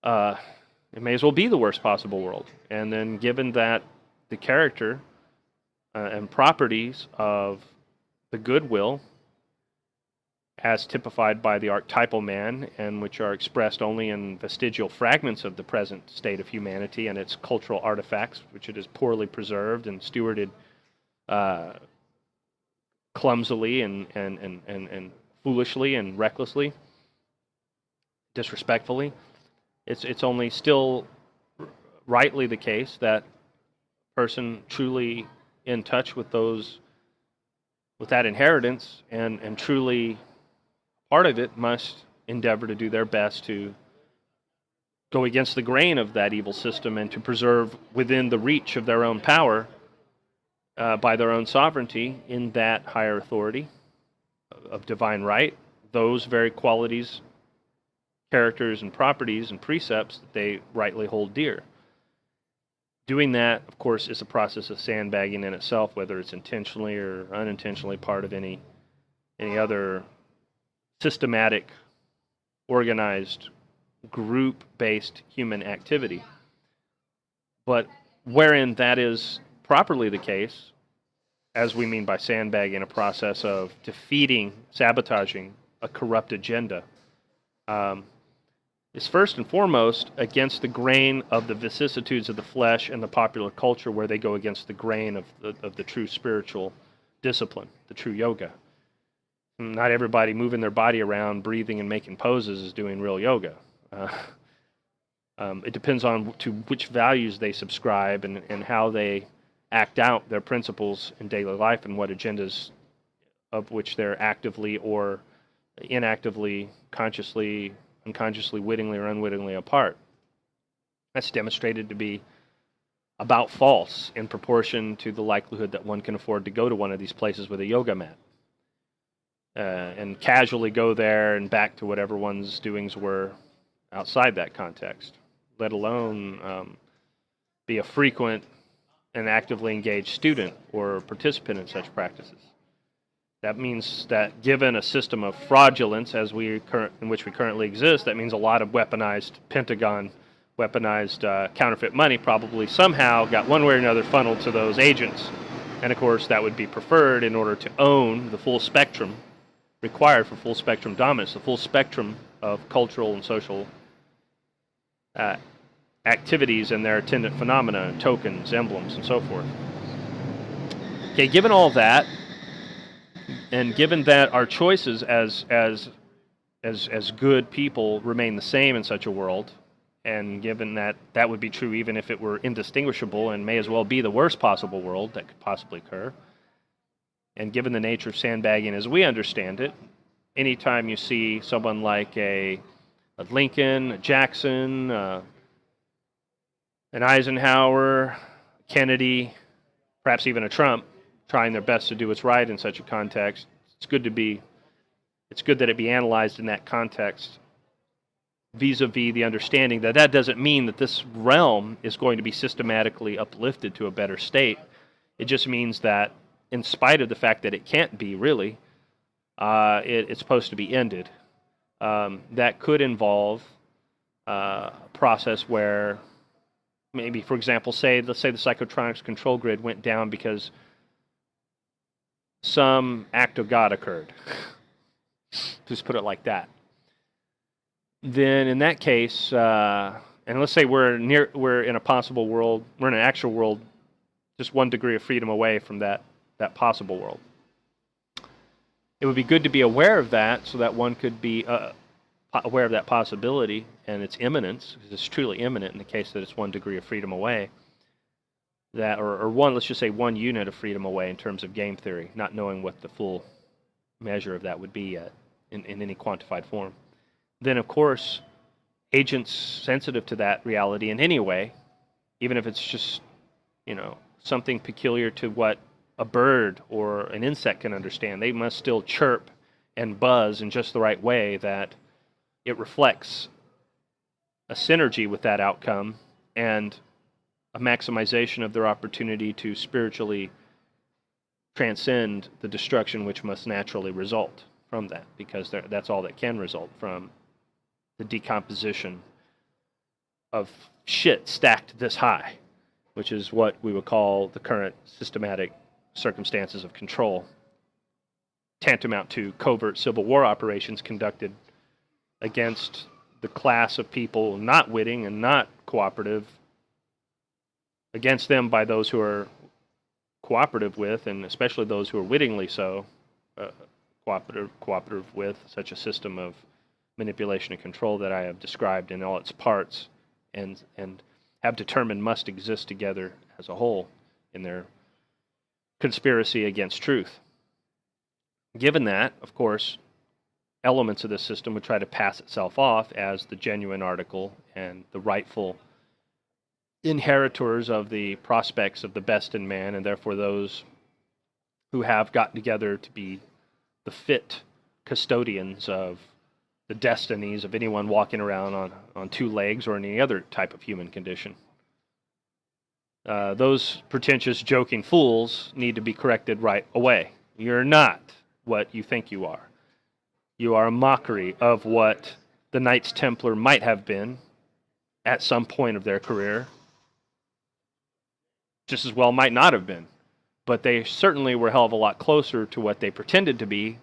it may as well be the worst possible world. And then given that the character and properties of the goodwill, as typified by the archetypal man, and which are expressed only in vestigial fragments of the present state of humanity and its cultural artifacts, which it is poorly preserved and stewarded clumsily and foolishly and recklessly, disrespectfully, it's only still rightly the case that person truly in touch with that inheritance and truly part of it must endeavor to do their best to go against the grain of that evil system and to preserve within the reach of their own power by their own sovereignty in that higher authority of divine right, those very qualities, characters and properties and precepts that they rightly hold dear. Doing that, of course, is a process of sandbagging in itself, whether it's intentionally or unintentionally part of any other systematic, organized, group-based human activity. But wherein that is properly the case, as we mean by sandbagging, a process of defeating, sabotaging a corrupt agenda, is first and foremost against the grain of the vicissitudes of the flesh and the popular culture, where they go against the grain of the true spiritual discipline, the true yoga. Not everybody moving their body around, breathing and making poses is doing real yoga. It depends on to which values they subscribe and how they act out their principles in daily life and what agendas of which they're actively or inactively, consciously, unconsciously, wittingly or unwittingly a part. That's demonstrated to be about false in proportion to the likelihood that one can afford to go to one of these places with a yoga mat and casually go there and back to whatever one's doings were outside that context, let alone be a frequent and actively engaged student or participant in such practices. That means that given a system of fraudulence in which we currently exist, that means a lot of weaponized Pentagon, weaponized counterfeit money probably somehow got one way or another funneled to those agents. And of course that would be preferred in order to own the full spectrum required for full spectrum dominance, the full spectrum of cultural and social activities and their attendant phenomena, tokens, emblems, and so forth. Okay, given all that, and given that our choices as good people remain the same in such a world, and given that that would be true even if it were indistinguishable and may as well be the worst possible world that could possibly occur, and given the nature of sandbagging as we understand it, anytime you see someone like a Lincoln, a Jackson, an Eisenhower, Kennedy, perhaps even a Trump, trying their best to do what's right in such a context, it's good that it be analyzed in that context, vis-a-vis the understanding that that doesn't mean that this realm is going to be systematically uplifted to a better state. It just means that in spite of the fact that it can't be really, it's supposed to be ended. That could involve a process where maybe, for example, let's say the psychotronics control grid went down because some act of God occurred. Just put it like that. Then in that case, and let's say we're in a possible world, we're in an actual world, just 1 degree of freedom away from that possible world. It would be good to be aware of that so that one could be aware of that possibility and its imminence, because it's truly imminent in the case that it's 1 degree of freedom away. That, or let's just say 1 unit of freedom away in terms of game theory, not knowing what the full measure of that would be yet in any quantified form. Then, of course, agents sensitive to that reality in any way, even if it's just, something peculiar to what a bird or an insect can understand, they must still chirp and buzz in just the right way that it reflects a synergy with that outcome and a maximization of their opportunity to spiritually transcend the destruction which must naturally result from that, because that's all that can result from the decomposition of shit stacked this high, which is what we would call the current systematic circumstances of control, tantamount to covert civil war operations conducted against the class of people not witting and not cooperative, against them by those who are cooperative with, and especially those who are wittingly so, cooperative with such a system of manipulation and control that I have described in all its parts and have determined must exist together as a whole in their conspiracy against truth. Given that, of course, elements of this system would try to pass itself off as the genuine article and the rightful inheritors of the prospects of the best in man, and therefore those who have gotten together to be the fit custodians of the destinies of anyone walking around on 2 legs or any other type of human condition. Those pretentious, joking fools need to be corrected right away. You're not what you think you are. You are a mockery of what the Knights Templar might have been at some point of their career. Just as well might not have been. but they certainly were a hell of a lot closer to what they pretended to be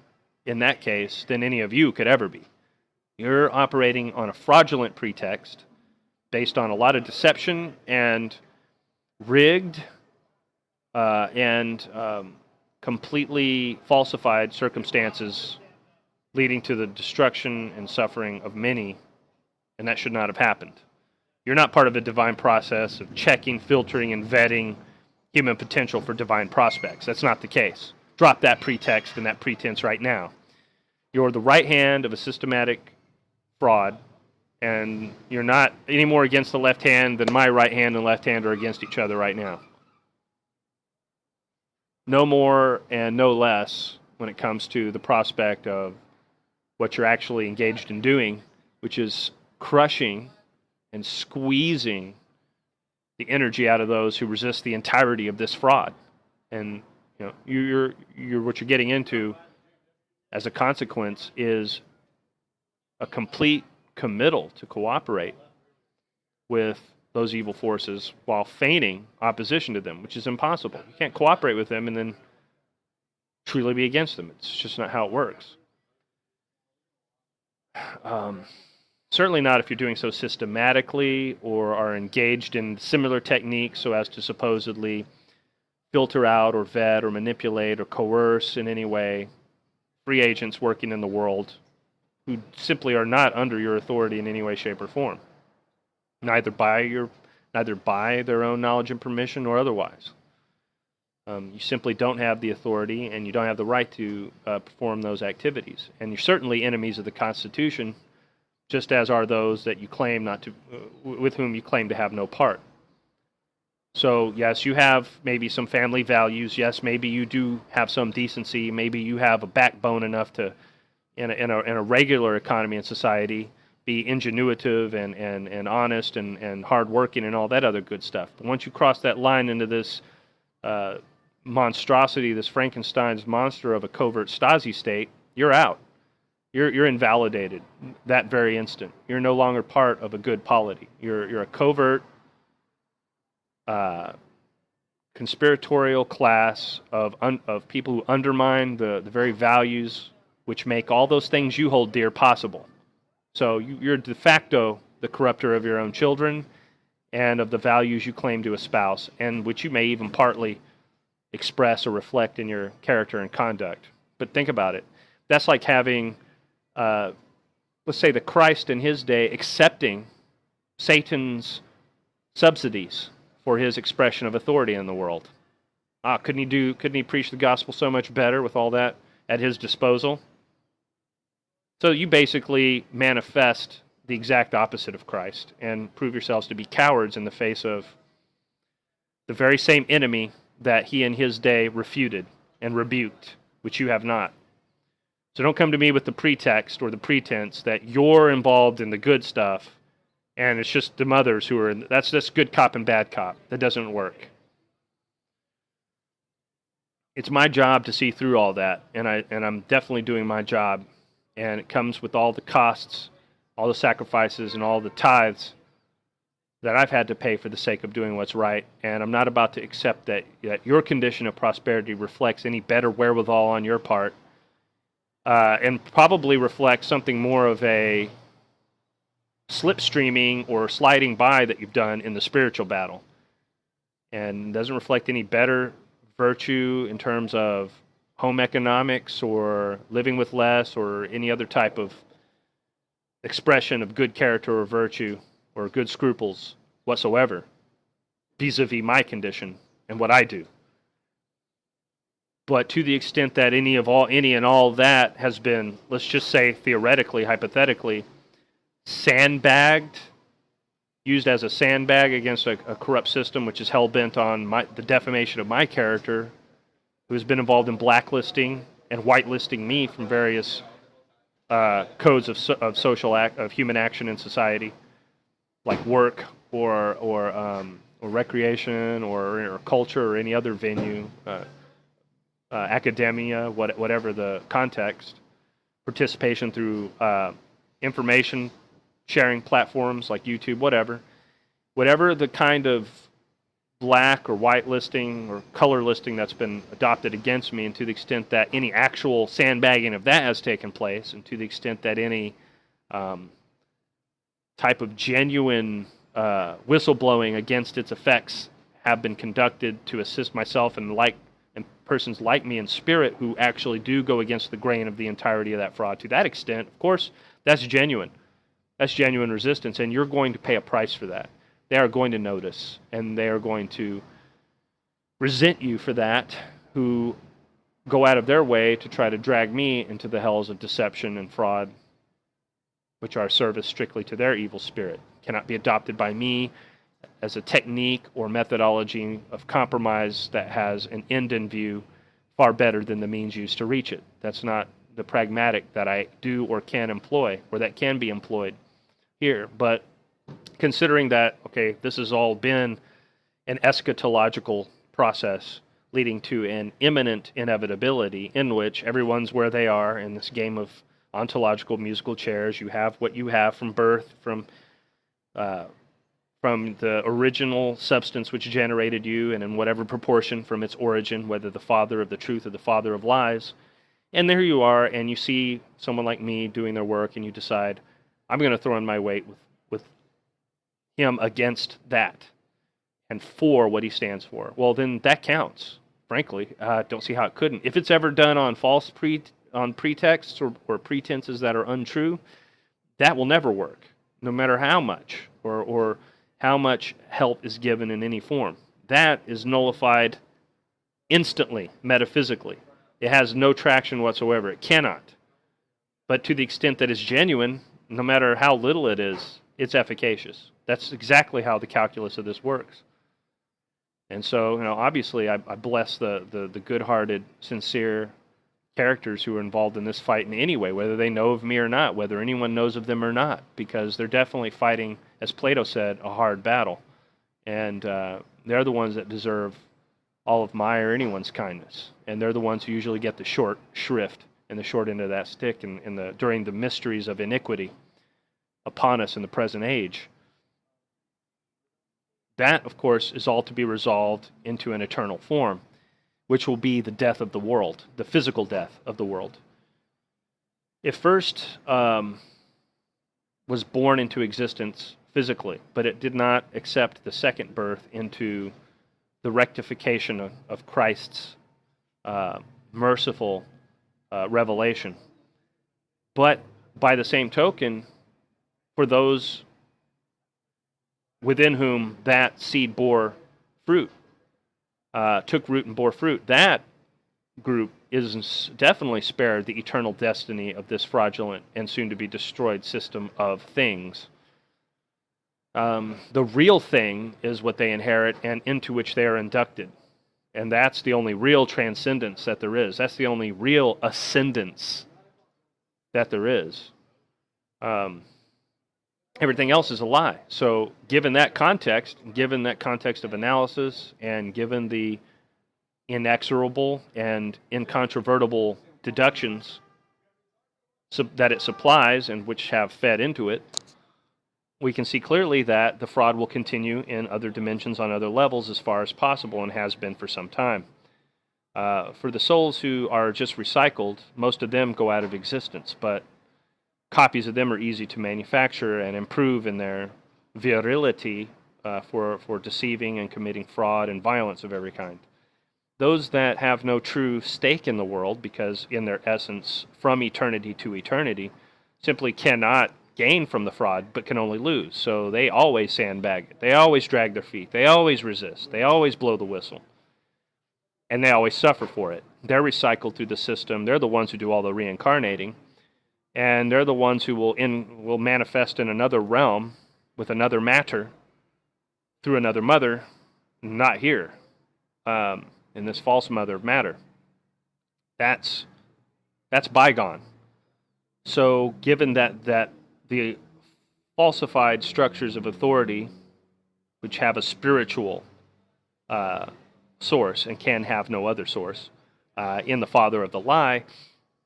in that case than any of you could ever be. You're operating on a fraudulent pretext based on a lot of deception and rigged and completely falsified circumstances leading to the destruction and suffering of many, and that should not have happened. You're not part of the divine process of checking, filtering, and vetting human potential for divine prospects. That's not the case. Drop that pretext and that pretense right now. You're the right hand of a systematic fraud, and you're not any more against the left hand than my right hand and left hand are against each other right now. No more and no less when it comes to the prospect of what you're actually engaged in doing, which is crushing and squeezing the energy out of those who resist the entirety of this fraud. And you're what you're getting into as a consequence is a complete committal to cooperate with those evil forces while feigning opposition to them, which is impossible. You can't cooperate with them and then truly be against them. It's just not how it works. Certainly not if you're doing so systematically or are engaged in similar techniques so as to supposedly filter out or vet or manipulate or coerce in any way free agents working in the world who simply are not under your authority in any way, shape, or form. Neither by their own knowledge and permission or otherwise. You simply don't have the authority and you don't have the right to perform those activities. And you're certainly enemies of the Constitution, just as are those that you claim not to, with whom you claim to have no part. So yes, you have maybe some family values. Yes, maybe you do have some decency. Maybe you have a backbone enough to, in a regular economy and society, be ingenuitive and honest and hardworking and all that other good stuff. But once you cross that line into this monstrosity, this Frankenstein's monster of a covert Stasi state, you're out. You're invalidated that very instant. You're no longer part of a good polity. You're a covert conspiratorial class of people who undermine the very values which make all those things you hold dear possible. So you're de facto the corrupter of your own children and of the values you claim to espouse, and which you may even partly express or reflect in your character and conduct. But think about it. That's like having, let's say, the Christ in his day accepting Satan's subsidies for his expression of authority in the world. Couldn't he preach the gospel so much better with all that at his disposal? So you basically manifest the exact opposite of Christ and prove yourselves to be cowards in the face of the very same enemy that he in his day refuted and rebuked, which you have not. So don't come to me with the pretext or the pretense that you're involved in the good stuff and it's just the others who are that's just good cop and bad cop. That doesn't work. It's my job to see through all that, and I'm definitely doing my job. And it comes with all the costs, all the sacrifices, and all the tithes that I've had to pay for the sake of doing what's right. And I'm not about to accept that your condition of prosperity reflects any better wherewithal on your part, and probably reflects something more of a slipstreaming or sliding by that you've done in the spiritual battle. And doesn't reflect any better virtue in terms of home economics or living with less or any other type of expression of good character or virtue or good scruples whatsoever vis-a-vis my condition and what I do. But to the extent that any and all that has been, let's just say theoretically, hypothetically, sandbagged, used as a sandbag against a corrupt system which is hell-bent on the defamation of my character, who's been involved in blacklisting and whitelisting me from various codes of human action in society, like work or recreation or culture or any other venue, academia, whatever the context, participation through information sharing platforms like YouTube, whatever the kind of black or white listing or color listing that's been adopted against me, and to the extent that any actual sandbagging of that has taken place, and to the extent that any type of genuine whistleblowing against its effects have been conducted to assist myself and persons like me in spirit who actually do go against the grain of the entirety of that fraud. To that extent, of course, that's genuine. That's genuine resistance, and you're going to pay a price for that. They are going to notice, and they are going to resent you for that, who go out of their way to try to drag me into the hells of deception and fraud, which are service strictly to their evil spirit. Cannot be adopted by me as a technique or methodology of compromise that has an end in view far better than the means used to reach it. That's not the pragmatic that I do or can employ, or that can be employed here. But considering that, okay, this has all been an eschatological process leading to an imminent inevitability in which everyone's where they are in this game of ontological musical chairs. You have what you have from birth, from the original substance which generated you, and in whatever proportion from its origin, whether the father of the truth or the father of lies. And there you are, and you see someone like me doing their work, and you decide, I'm going to throw in my weight with him against that and for what he stands for. Well, then that counts, frankly. Don't see how it couldn't. If it's ever done on false pretexts or pretenses that are untrue, that will never work, no matter how much or how much help is given in any form. That is nullified instantly, metaphysically. It has no traction whatsoever. It cannot. But to the extent that it's genuine, no matter how little it is, it's efficacious. That's exactly how the calculus of this works. And so, obviously, I bless the good-hearted, sincere characters who are involved in this fight in any way, whether they know of me or not, whether anyone knows of them or not, because they're definitely fighting, as Plato said, a hard battle. And they're the ones that deserve all of my or anyone's kindness. And they're the ones who usually get the short shrift and the short end of that stick during the mysteries of iniquity upon us in the present age. That, of course, is all to be resolved into an eternal form, which will be the death of the world, the physical death of the world. It first was born into existence physically, but it did not accept the second birth into the rectification of Christ's merciful revelation. But by the same token, for those within whom that seed bore fruit, took root and bore fruit, that group is definitely spared the eternal destiny of this fraudulent and soon-to-be destroyed system of things. The real thing is what they inherit and into which they are inducted. And that's the only real transcendence that there is. That's the only real ascendance that there is. Everything else is a lie. So given that context of analysis, and given the inexorable and incontrovertible deductions that it supplies and which have fed into it, we can see clearly that the fraud will continue in other dimensions on other levels as far as possible, and has been for some time. For the souls who are just recycled, most of them go out of existence, but copies of them are easy to manufacture and improve in their virility for deceiving and committing fraud and violence of every kind. Those that have no true stake in the world, because in their essence, from eternity to eternity, simply cannot gain from the fraud, but can only lose. So they always sandbag it. They always drag their feet. They always resist. They always blow the whistle. And they always suffer for it. They're recycled through the system. They're the ones who do all the reincarnating. And they're the ones who will manifest in another realm with another matter through another mother, not here, in this false mother of matter. That's bygone. So given that the falsified structures of authority, which have a spiritual source and can have no other source, in the father of the lie,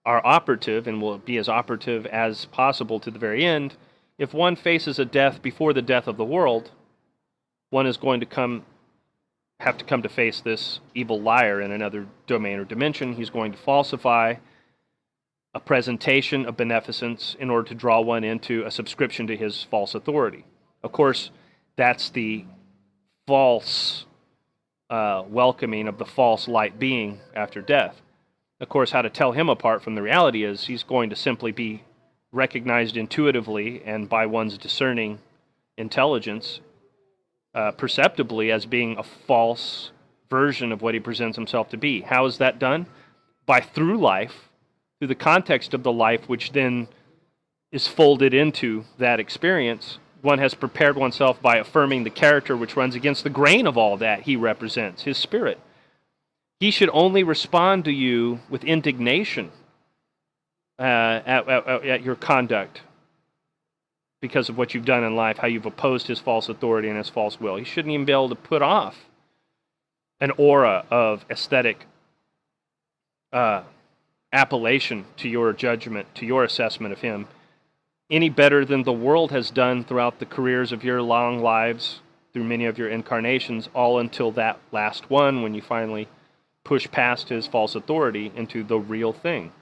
are operative and will be as operative as possible to the very end, if one faces a death before the death of the world, one is going to come have to come to face this evil liar in another domain or dimension. He's going to falsify a presentation of beneficence in order to draw one into a subscription to his false authority. Of course, that's the false welcoming of the false light being after death. Of course, how to tell him apart from the reality is he's going to simply be recognized intuitively and by one's discerning intelligence perceptibly as being a false version of what he presents himself to be. How is that done? By through life, through the context of the life which then is folded into that experience. One has prepared oneself by affirming the character which runs against the grain of all that he represents, his spirit. He should only respond to you with indignation at your conduct because of what you've done in life, how you've opposed his false authority and his false will. He shouldn't even be able to put off an aura of aesthetic appellation to your judgment, to your assessment of him, any better than the world has done throughout the careers of your long lives, through many of your incarnations, all until that last one when you finally push past his false authority into the real thing.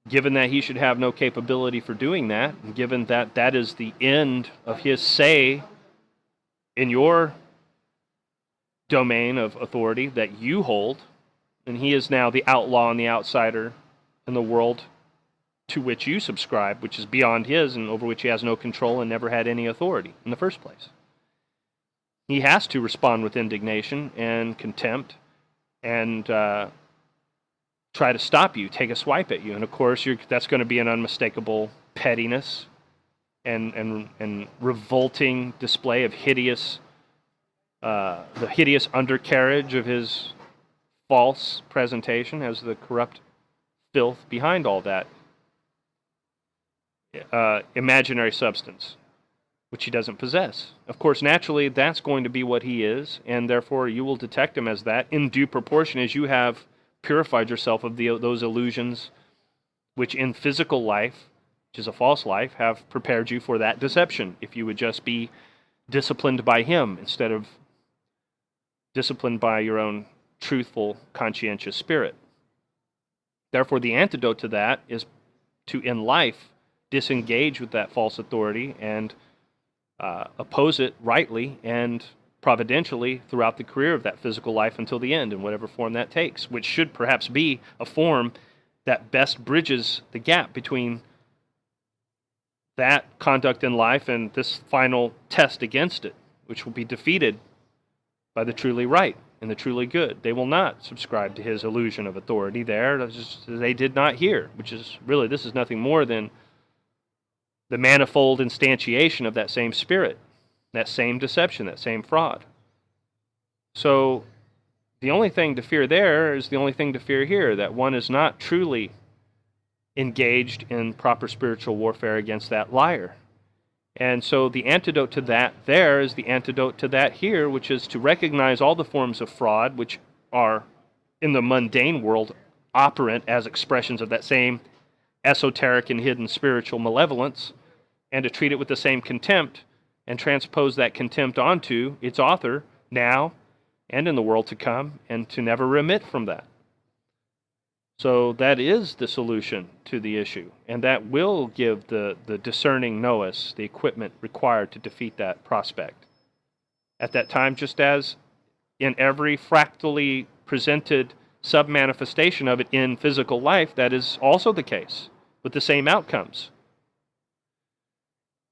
Given that he should have no capability for doing that, and given that that is the end of his say in your domain of authority that you hold, and he is now the outlaw and the outsider in the world to which you subscribe, which is beyond his and over which he has no control and never had any authority in the first place. He has to respond with indignation and contempt and try to stop you, take a swipe at you. And of course, that's going to be an unmistakable pettiness and revolting display of hideous, the hideous undercarriage of his false presentation as the corrupt filth behind all that imaginary substance, which he doesn't possess. Of course, naturally, that's going to be what he is, and therefore you will detect him as that in due proportion as you have purified yourself of those illusions which in physical life, which is a false life, have prepared you for that deception, if you would just be disciplined by him instead of disciplined by your own truthful, conscientious spirit. Therefore, the antidote to that is to, in life, disengage with that false authority and oppose it rightly and providentially throughout the career of that physical life until the end, in whatever form that takes, which should perhaps be a form that best bridges the gap between that conduct in life and this final test against it, which will be defeated by the truly right and the truly good. They will not subscribe to his illusion of authority there. They did not hear, which is really, this is nothing more than the manifold instantiation of that same spirit, that same deception, that same fraud. So the only thing to fear there is the only thing to fear here, that one is not truly engaged in proper spiritual warfare against that liar. And so the antidote to that there is the antidote to that here, which is to recognize all the forms of fraud which are in the mundane world operant as expressions of that same esoteric and hidden spiritual malevolence, and to treat it with the same contempt and transpose that contempt onto its author now and in the world to come, and to never remit from that. So that is the solution to the issue, and that will give the discerning Noahs the equipment required to defeat that prospect. At that time, just as in every fractally presented sub-manifestation of it in physical life, that is also the case, with the same outcomes,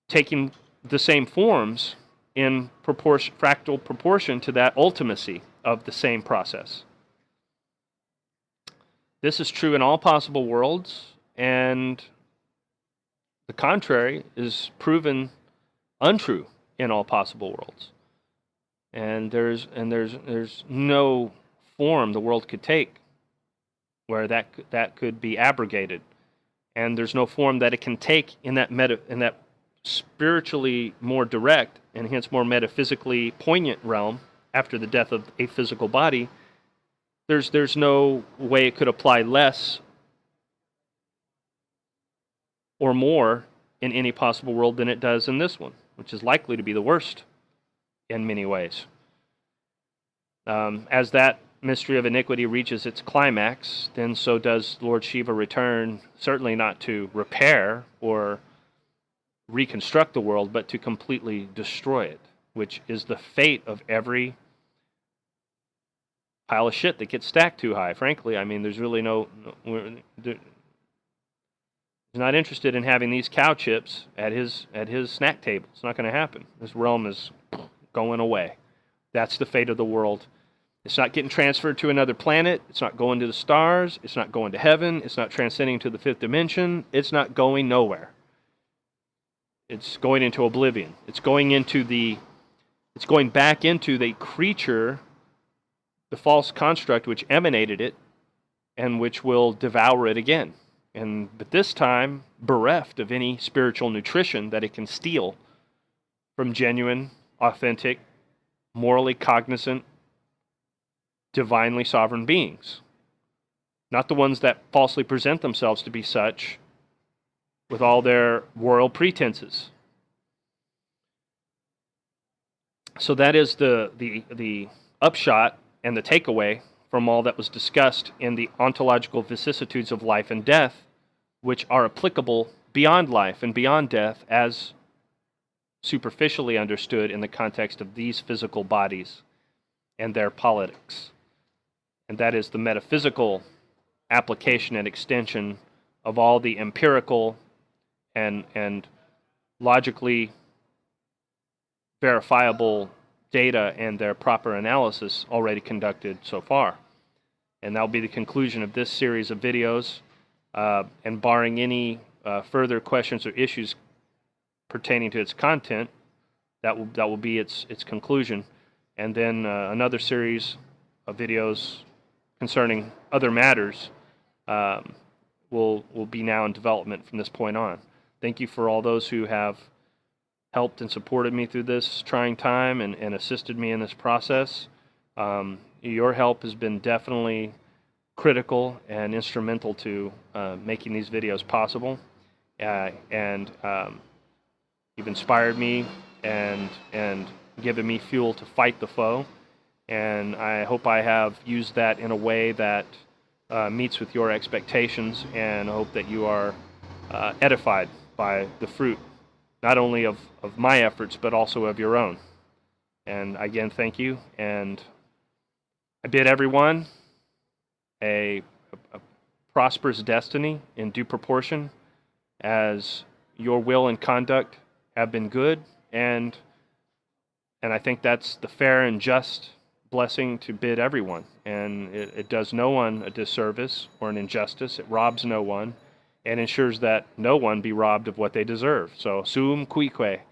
taking the same forms in fractal proportion to that ultimacy of the same process. This is true in all possible worlds, and the contrary is proven untrue in all possible worlds. And there's no form the world could take where that could be abrogated, and there's no form that it can take in that spiritually more direct and hence more metaphysically poignant realm after the death of a physical body. There's no way it could apply less or more in any possible world than it does in this one, which is likely to be the worst in many ways. As that mystery of iniquity reaches its climax, then so does Lord Shiva return, certainly not to repair or reconstruct the world, but to completely destroy it, which is the fate of every pile of shit that gets stacked too high. Frankly, I mean, there's really he's not interested in having these cow chips at his snack table. It's not going to happen. This realm is going away. That's the fate of the world. It's not getting transferred to another planet. It's not going to the stars. It's not going to heaven. It's not transcending to the fifth dimension. It's not going nowhere. It's going into oblivion. It's going back into the creature, the false construct which emanated it, and which will devour it again. But this time, bereft of any spiritual nutrition that it can steal from genuine, authentic, morally cognizant, divinely sovereign beings. Not the ones that falsely present themselves to be such with all their royal pretenses. So that is the upshot and the takeaway from all that was discussed in the ontological vicissitudes of life and death, which are applicable beyond life and beyond death as superficially understood in the context of these physical bodies and their politics. And that is the metaphysical application and extension of all the empirical and logically verifiable data and their proper analysis already conducted so far. And that will be the conclusion of this series of videos. And barring any further questions or issues pertaining to its content, that will be its conclusion. And then another series of videos concerning other matters will be now in development from this point on. Thank you for all those who have helped and supported me through this trying time and assisted me in this process. Your help has been definitely critical and instrumental to making these videos possible. And you've inspired me and given me fuel to fight the foe. And I hope I have used that in a way that meets with your expectations, and I hope that you are edified by the fruit, not only of my efforts, but also of your own. And again, thank you. And I bid everyone a prosperous destiny in due proportion as your will and conduct have been good. And I think that's the fair and just blessing to bid everyone. And it does no one a disservice or an injustice. It robs no one and ensures that no one be robbed of what they deserve. So, sum cuique.